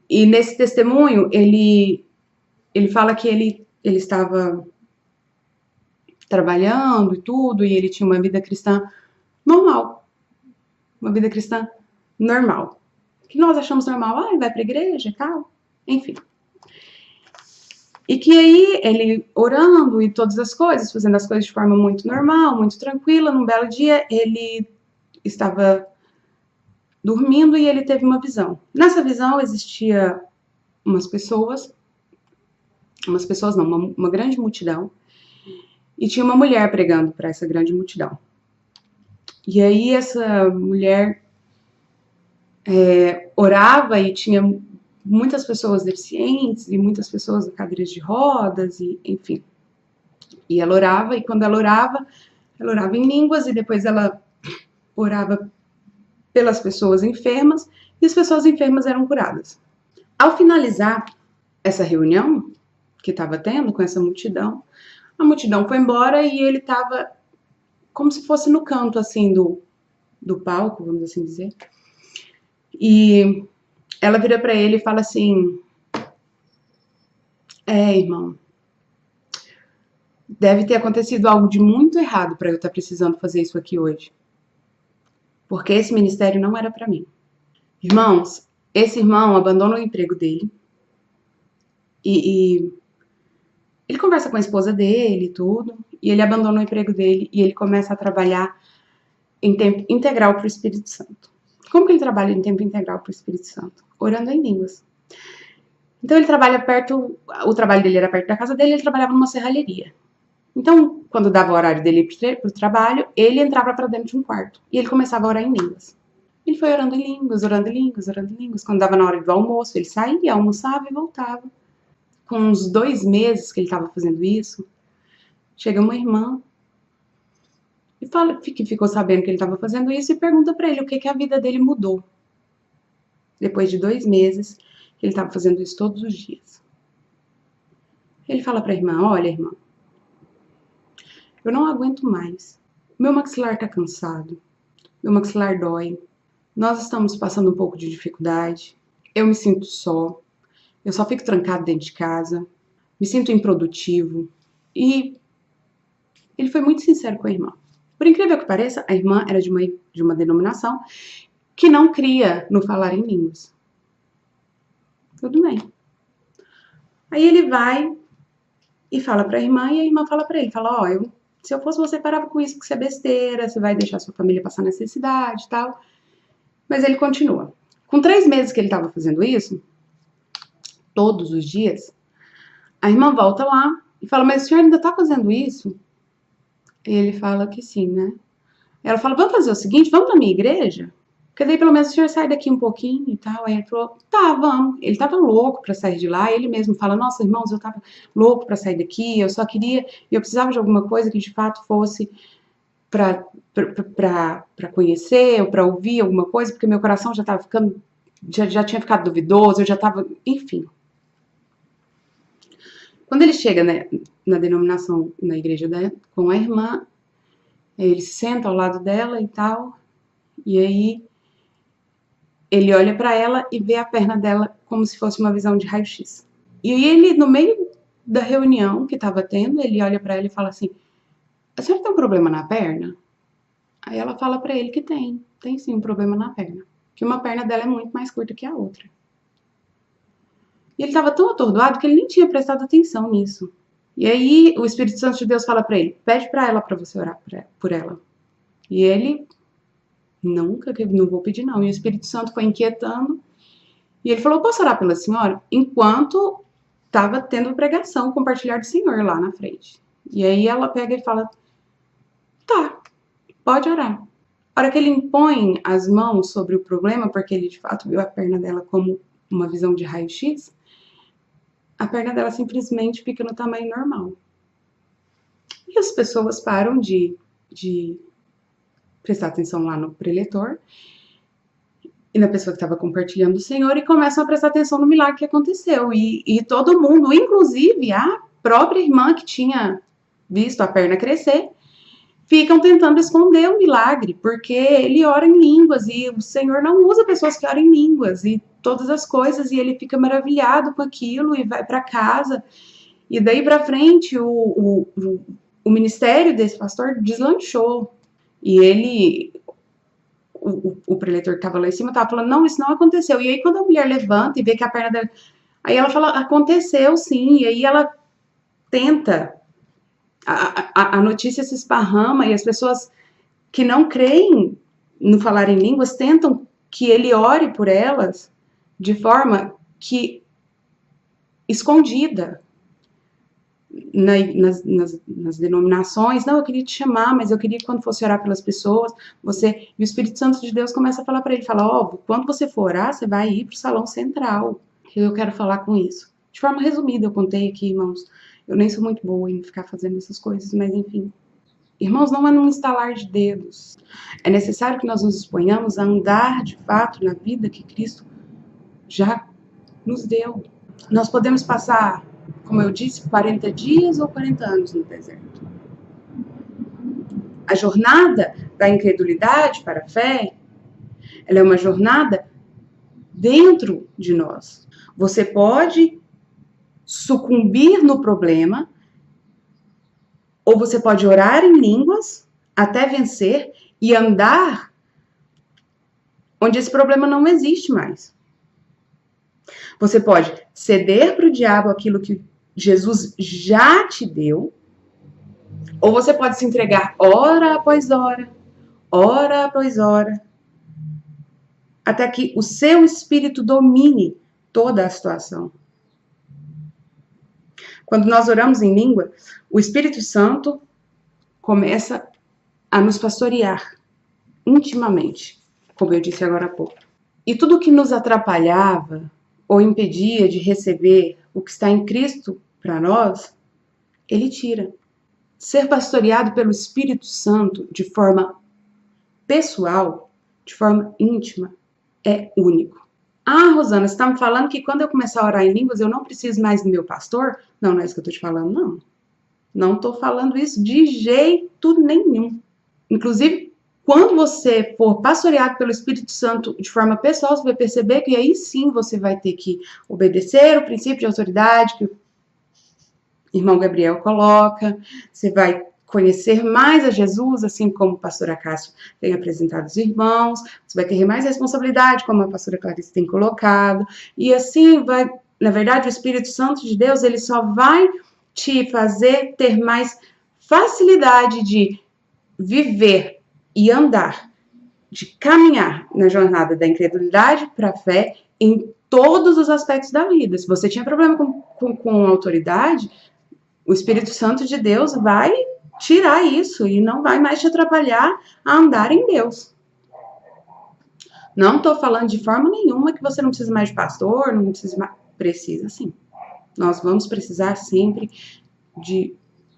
E nesse testemunho, ele fala que ele estava trabalhando e tudo, e ele tinha uma vida cristã normal. Uma vida cristã normal. Que nós achamos normal, ah, ele vai para a igreja e tal, enfim. E que aí, ele orando e todas as coisas, fazendo as coisas de forma muito normal, muito tranquila, num belo dia, ele estava dormindo e ele teve uma visão. Nessa visão existia umas pessoas não, uma grande multidão, e tinha uma mulher pregando para essa grande multidão. E aí essa mulher orava e tinha muitas pessoas deficientes e muitas pessoas em cadeiras de rodas, e enfim. E ela orava, e quando ela orava em línguas, e depois ela orava pelas pessoas enfermas, e as pessoas enfermas eram curadas. Ao finalizar essa reunião que estava tendo com essa multidão, a multidão foi embora e ele estava como se fosse no canto, assim, do palco, vamos assim dizer. E ela vira para ele e fala assim: irmão, deve ter acontecido algo de muito errado para eu estar precisando fazer isso aqui hoje. Porque esse ministério não era para mim. Irmãos, esse irmão abandona o emprego dele e ele conversa com a esposa dele e tudo, e ele abandona o emprego dele e ele começa a trabalhar em tempo integral para o Espírito Santo. Como que ele trabalha em tempo integral para o Espírito Santo? Orando em línguas. Então ele trabalha perto, o trabalho dele era perto da casa dele, ele trabalhava numa serralheria. Então, quando dava o horário dele para o trabalho, ele entrava para dentro de um quarto e ele começava a orar em línguas. Ele foi orando em línguas, orando em línguas, orando em línguas. Quando dava na hora do almoço, ele saía, almoçava e voltava. Com uns 2 meses que ele estava fazendo isso, chega uma irmã e fala que ficou sabendo que ele estava fazendo isso e pergunta para ele o que a vida dele mudou. Depois de 2 meses que ele estava fazendo isso todos os dias. Ele fala para a irmã: olha, irmã, eu não aguento mais. Meu maxilar está cansado. Meu maxilar dói. Nós estamos passando um pouco de dificuldade. Eu me sinto só. Eu só fico trancado dentro de casa. Me sinto improdutivo. E ele foi muito sincero com a irmã. Por incrível que pareça, a irmã era de uma denominação que não cria no falar em línguas. Tudo bem. Aí ele vai e fala para a irmã, e a irmã fala para ele, fala: ó, se eu fosse você, parava com isso, que isso é besteira, você vai deixar sua família passar necessidade e tal. Mas ele continua. Com 3 meses que ele estava fazendo isso, todos os dias, a irmã volta lá e fala, mas o senhor ainda está fazendo isso? E ele fala que sim, né? Ela fala, vamos fazer o seguinte, vamos na minha igreja? Porque daí pelo menos o senhor sai daqui um pouquinho e tal. Aí ele falou, tá, vamos. Ele tava louco para sair de lá. Ele mesmo fala, nossa, irmãos, eu tava louco para sair daqui. Eu só queria, eu precisava de alguma coisa que de fato fosse para conhecer ou para ouvir alguma coisa, porque meu coração já tava ficando, já tinha ficado duvidoso, eu já tava, enfim. Quando ele chega, né, na denominação, na igreja com a irmã, ele se senta ao lado dela e tal, e aí ele olha para ela e vê a perna dela como se fosse uma visão de raio-x. E aí ele, no meio da reunião que estava tendo, ele olha para ela e fala assim, a senhora tem um problema na perna? Aí ela fala para ele que tem sim um problema na perna, que uma perna dela é muito mais curta que a outra. E ele estava tão atordoado que ele nem tinha prestado atenção nisso. E aí o Espírito Santo de Deus fala para ele, pede para ela para você orar por ela. E ele, nunca, não vou pedir não. E o Espírito Santo foi inquietando. E ele falou, posso orar pela senhora? Enquanto estava tendo pregação, compartilhar do Senhor lá na frente. E aí ela pega e fala, tá, pode orar. A hora que ele impõe as mãos sobre o problema, porque ele de fato viu a perna dela como uma visão de raio-x, a perna dela simplesmente fica no tamanho normal. E as pessoas param de prestar atenção lá no preletor e na pessoa que estava compartilhando o Senhor e começam a prestar atenção no milagre que aconteceu. E todo mundo, inclusive a própria irmã que tinha visto a perna crescer, ficam tentando esconder o milagre, porque ele ora em línguas e o Senhor não usa pessoas que oram em línguas e todas as coisas, e ele fica maravilhado com aquilo e vai para casa. E daí para frente o ministério desse pastor deslanchou. E ele, o preletor que estava lá em cima, estava falando, não, isso não aconteceu. E aí quando a mulher levanta e vê que a perna dela... Aí ela fala, aconteceu sim. E aí ela tenta... A notícia se esparrama e as pessoas que não creem no falar em línguas tentam que ele ore por elas de forma que escondida nas denominações. Não, eu queria te chamar, mas eu queria que quando fosse orar pelas pessoas, você... E o Espírito Santo de Deus começa a falar para ele, fala, ó, quando você for orar, você vai ir para o salão central, que eu quero falar com isso. De forma resumida, eu contei aqui, irmãos. Eu nem sou muito boa em ficar fazendo essas coisas, mas enfim. Irmãos, não é num estalar de dedos. É necessário que nós nos exponhamos a andar, de fato, na vida que Cristo já nos deu. Nós podemos passar, como eu disse, 40 dias ou 40 anos no deserto. A jornada da incredulidade para a fé, ela é uma jornada dentro de nós. Você pode sucumbir no problema, ou você pode orar em línguas até vencer e andar onde esse problema não existe mais. Você pode ceder para o diabo aquilo que Jesus já te deu, ou você pode se entregar hora após hora, hora após hora, até que o seu espírito domine toda a situação. Quando nós oramos em língua, o Espírito Santo começa a nos pastorear intimamente, como eu disse agora há pouco. E tudo que nos atrapalhava ou impedia de receber o que está em Cristo para nós, ele tira. Ser pastoreado pelo Espírito Santo de forma pessoal, de forma íntima, é único. Ah, Rosana, você está me falando que quando eu começar a orar em línguas, eu não preciso mais do meu pastor? Não, não é isso que eu estou te falando, não. Não estou falando isso de jeito nenhum. Inclusive, quando você for pastoreado pelo Espírito Santo de forma pessoal, você vai perceber que aí sim você vai ter que obedecer o princípio de autoridade que o irmão Gabriel coloca, você vai conhecer mais a Jesus, assim como a pastora Cássio tem apresentado os irmãos, você vai ter mais responsabilidade, como a pastora Clarice tem colocado, e assim vai, na verdade, o Espírito Santo de Deus, ele só vai te fazer ter mais facilidade de viver e andar de caminhar na jornada da incredulidade para a fé em todos os aspectos da vida. Se você tinha problema com autoridade, o Espírito Santo de Deus vai tirar isso e não vai mais te atrapalhar a andar em Deus. Não estou falando de forma nenhuma que você não precisa mais de pastor, não precisa mais. Precisa sim. Nós vamos precisar sempre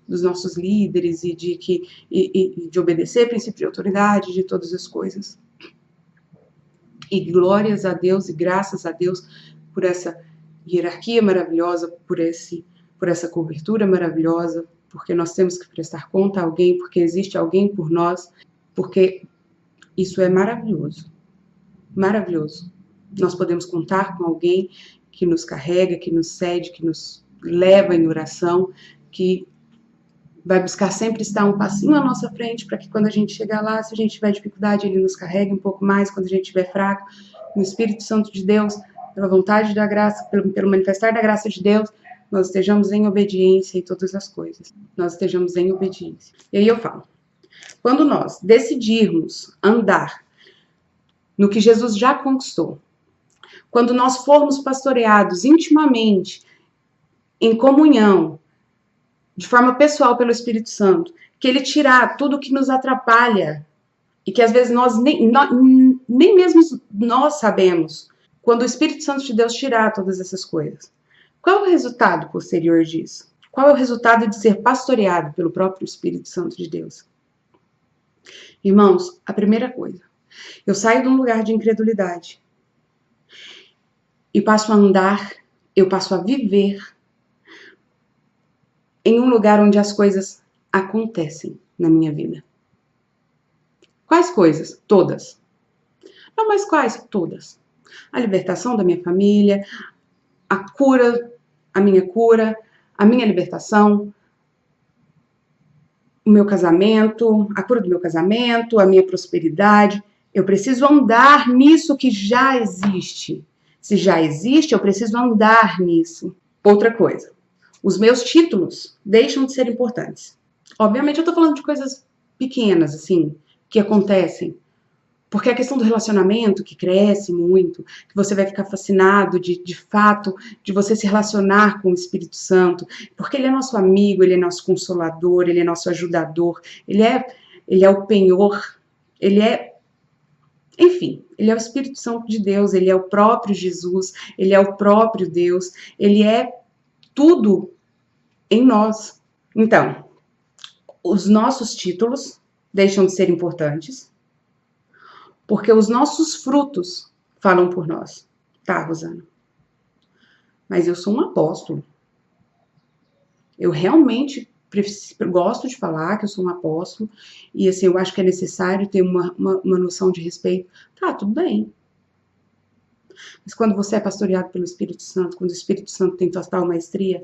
dos nossos líderes e de obedecer princípio de autoridade, de todas as coisas. E glórias a Deus e graças a Deus por essa hierarquia maravilhosa, por essa cobertura maravilhosa, porque nós temos que prestar conta a alguém, porque existe alguém por nós, porque isso é maravilhoso. Maravilhoso. Nós podemos contar com alguém que nos carrega, que nos cede, que nos leva em oração, que vai buscar sempre estar um passinho à nossa frente, para que quando a gente chegar lá, se a gente tiver dificuldade, ele nos carregue um pouco mais, quando a gente estiver fraco, no Espírito Santo de Deus, pela vontade da graça, pelo manifestar da graça de Deus, nós estejamos em obediência em todas as coisas. Nós estejamos em obediência. E aí eu falo, quando nós decidirmos andar no que Jesus já conquistou, quando nós formos pastoreados intimamente, em comunhão, de forma pessoal pelo Espírito Santo, que ele tirar tudo que nos atrapalha e que às vezes nós nem mesmo nós sabemos, quando o Espírito Santo de Deus tirar todas essas coisas. Qual é o resultado posterior disso? Qual é o resultado de ser pastoreado pelo próprio Espírito Santo de Deus? Irmãos, a primeira coisa, eu saio de um lugar de incredulidade e passo a andar, eu passo a viver em um lugar onde as coisas acontecem na minha vida. Quais coisas? Todas. Não, mas quais? Todas. A libertação da minha família, a cura, a minha libertação, o meu casamento, a cura do meu casamento, a minha prosperidade. Eu preciso andar nisso que já existe. Se já existe, eu preciso andar nisso. Outra coisa, os meus títulos deixam de ser importantes. Obviamente eu estou falando de coisas pequenas, assim, que acontecem. Porque a questão do relacionamento, que cresce muito, que você vai ficar fascinado de fato, de você se relacionar com o Espírito Santo, porque ele é nosso amigo, ele é nosso consolador, ele é nosso ajudador, ele é o penhor, enfim, ele é o Espírito Santo de Deus, ele é o próprio Jesus, ele é o próprio Deus, ele é tudo em nós. Então, os nossos títulos deixam de ser importantes, porque os nossos frutos falam por nós. Tá, Rosana? Mas eu sou um apóstolo. Eu realmente gosto de falar que eu sou um apóstolo. E assim, eu acho que é necessário ter uma noção de respeito. Tá, tudo bem. Mas quando você é pastoreado pelo Espírito Santo, quando o Espírito Santo tem total maestria,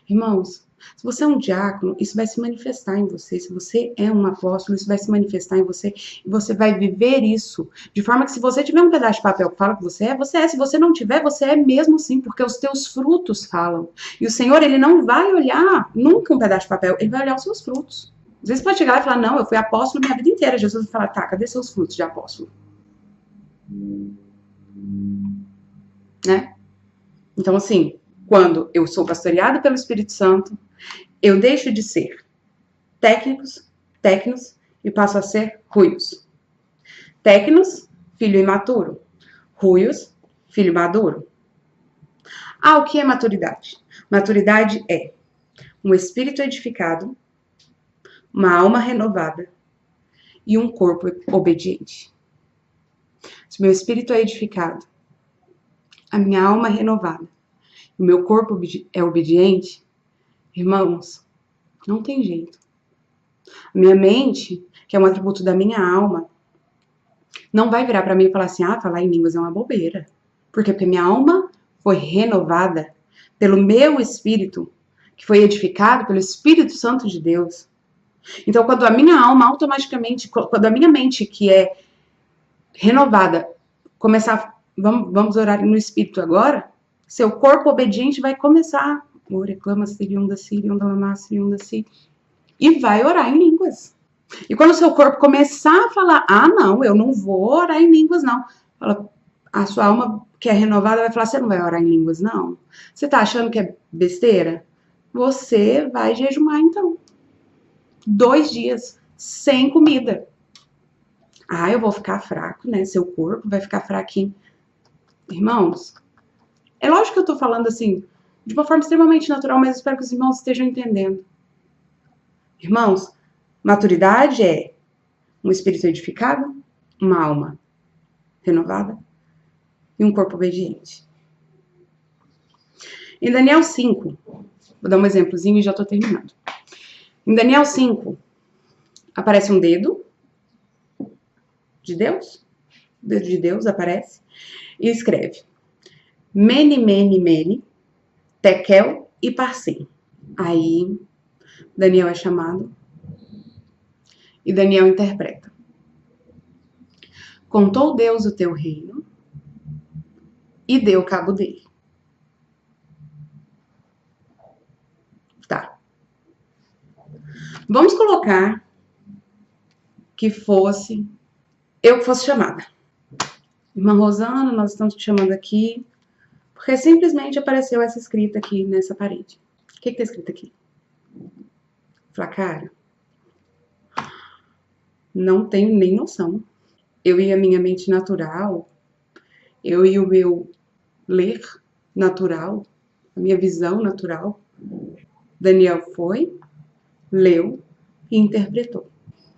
irmãos, se você é um diácono, isso vai se manifestar em você. Se você é um apóstolo, isso vai se manifestar em você. E você vai viver isso. De forma que se você tiver um pedaço de papel que fala que você é, você é. Se você não tiver, você é mesmo sim, porque os teus frutos falam. E o Senhor, ele não vai olhar nunca um pedaço de papel, ele vai olhar os seus frutos. Às vezes pode chegar lá e falar, não, eu fui apóstolo minha vida inteira. Jesus vai falar, tá, cadê seus frutos de apóstolo? Né? Então, assim, quando eu sou pastoreado pelo Espírito Santo, eu deixo de ser técnicos e passo a ser ruios. Técnicos, filho imaturo. Ruios, filho maduro. Ah, o que é maturidade? Maturidade é um espírito edificado, uma alma renovada e um corpo obediente. Se meu espírito é edificado, a minha alma é renovada, o meu corpo é obediente, irmãos, não tem jeito. A minha mente, que é um atributo da minha alma, não vai virar para mim e falar assim, ah, falar em línguas é uma bobeira. Por quê? Porque minha alma foi renovada pelo meu espírito, que foi edificado pelo Espírito Santo de Deus. Então, quando a minha alma automaticamente, quando a minha mente, que é renovada, começar, vamos orar no espírito agora, seu corpo obediente vai começar, e vai orar em línguas. E quando o seu corpo começar a falar, ah, não, eu não vou orar em línguas, não. A sua alma que é renovada vai falar, você não vai orar em línguas, não. Você tá achando que é besteira? Você vai jejumar, então. 2 dias, sem comida. Ah, eu vou ficar fraco, né? Seu corpo vai ficar fraquinho. Irmãos, é lógico que eu tô falando assim, de uma forma extremamente natural, mas espero que os irmãos estejam entendendo. Irmãos, maturidade é um espírito edificado, uma alma renovada e um corpo obediente. Em Daniel 5, vou dar um exemplozinho e já tô terminando. Em Daniel 5, aparece um dedo de Deus, o dedo de Deus aparece, e escreve Mene, Mene, Mene, Tekel e Parsim. Aí, Daniel é chamado e Daniel interpreta. Contou Deus o teu reino e deu cabo dele. Tá. Vamos colocar que fosse eu que fosse chamada. Irmã Rosana, nós estamos te chamando aqui porque simplesmente apareceu essa escrita aqui nessa parede. O que está escrito aqui? Fala, cara, não tenho nem noção. Eu e a minha mente natural, eu e o meu ler natural, a minha visão natural, Daniel foi, leu e interpretou.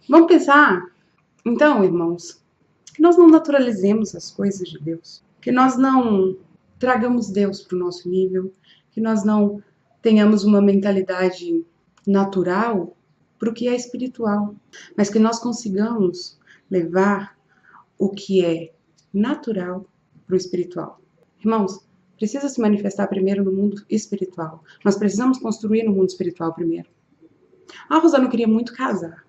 Vamos pensar, então, irmãos, que nós não naturalizemos as coisas de Deus, que nós não tragamos Deus para o nosso nível, que nós não tenhamos uma mentalidade natural para o que é espiritual, mas que nós consigamos levar o que é natural para o espiritual. Irmãos, precisa se manifestar primeiro no mundo espiritual. Nós precisamos construir no mundo espiritual primeiro. Ah, Rosana, eu queria muito casar.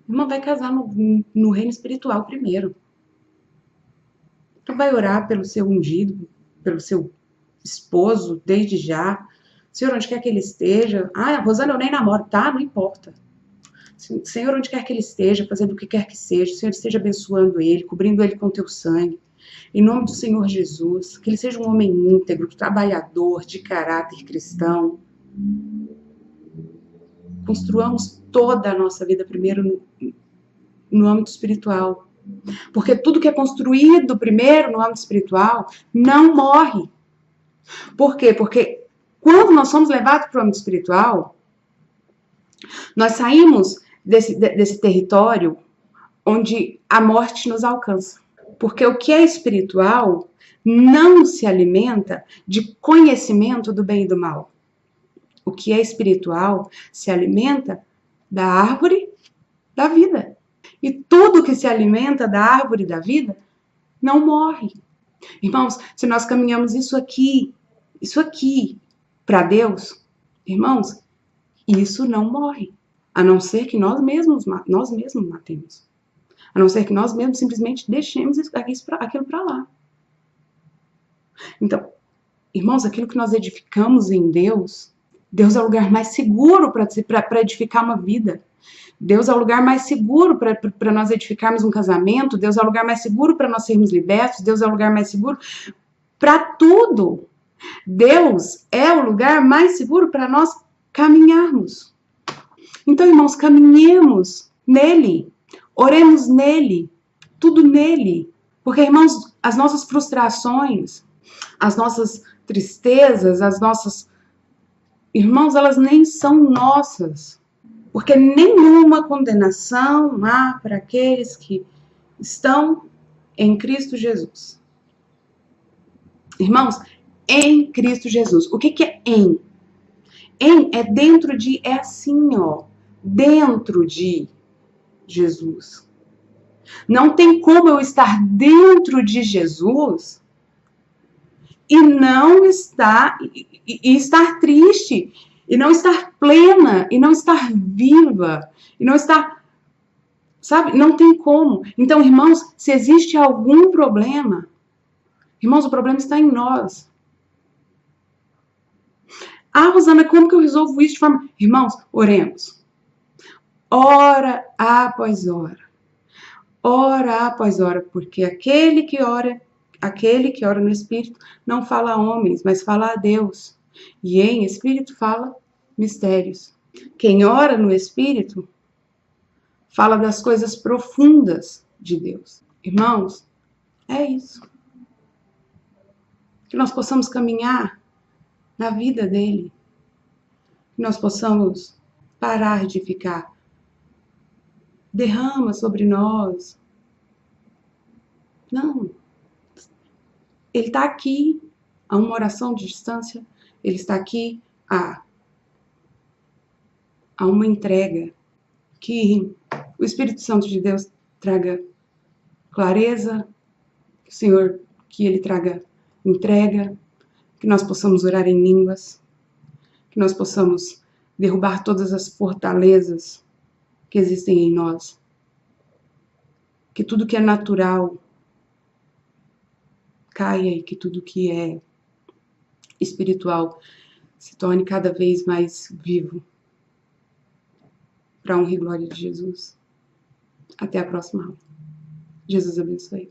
Irmã, vai casar no reino espiritual primeiro. Então vai orar pelo seu ungido, pelo seu esposo, desde já. Senhor, onde quer que ele esteja. Ah, Rosana, eu nem namoro. Tá, não importa. Senhor, onde quer que ele esteja, fazendo o que quer que seja, o Senhor esteja abençoando ele, cobrindo ele com teu sangue. Em nome do Senhor Jesus, que ele seja um homem íntegro, trabalhador, de caráter cristão. Construamos toda a nossa vida primeiro no âmbito espiritual. Porque tudo que é construído primeiro no âmbito espiritual não morre. Por quê? Porque quando nós somos levados para o âmbito espiritual, nós saímos desse território onde a morte nos alcança. Porque o que é espiritual não se alimenta de conhecimento do bem e do mal. O que é espiritual se alimenta da árvore da vida. E tudo que se alimenta da árvore da vida não morre. Irmãos, se nós caminhamos isso aqui para Deus, irmãos, isso não morre. A não ser que nós mesmos matemos. A não ser que nós mesmos simplesmente deixemos aquilo para lá. Então, irmãos, aquilo que nós edificamos em Deus, Deus é o lugar mais seguro para edificar uma vida. Deus é o lugar mais seguro para nós edificarmos um casamento. Deus é o lugar mais seguro para nós sermos libertos. Deus é o lugar mais seguro para tudo. Deus é o lugar mais seguro para nós caminharmos. Então, irmãos, caminhemos nele. Oremos nele. Tudo nele. Porque, irmãos, as nossas frustrações, as nossas tristezas, as nossas... Irmãos, elas nem são nossas. Porque nenhuma condenação há para aqueles que estão em Cristo Jesus. Irmãos, em Cristo Jesus. O que é em? Em é dentro de, é assim, ó. Dentro de Jesus. Não tem como eu estar dentro de Jesus e não estar, e estar triste, e não estar plena, e não estar viva, e não estar, sabe? Não tem como. Então, irmãos, se existe algum problema, irmãos, o problema está em nós. Ah, Rosana, como que eu resolvo isso de forma... Irmãos, oremos. hora após hora, porque aquele que ora no Espírito não fala a homens, mas fala a Deus, e em Espírito fala mistérios. Quem ora no Espírito fala das coisas profundas de Deus. Irmãos, é isso. Que nós possamos caminhar na vida dele. Que nós possamos parar de ficar derrama sobre nós. Não. Ele está aqui a uma oração de distância. Ele está aqui a uma entrega. Que o Espírito Santo de Deus traga clareza, que o Senhor, que Ele traga entrega, que nós possamos orar em línguas, que nós possamos derrubar todas as fortalezas que existem em nós, que tudo que é natural caia e que tudo que é espiritual se torne cada vez mais vivo, para a honra e glória de Jesus. Até a próxima aula. Jesus abençoe.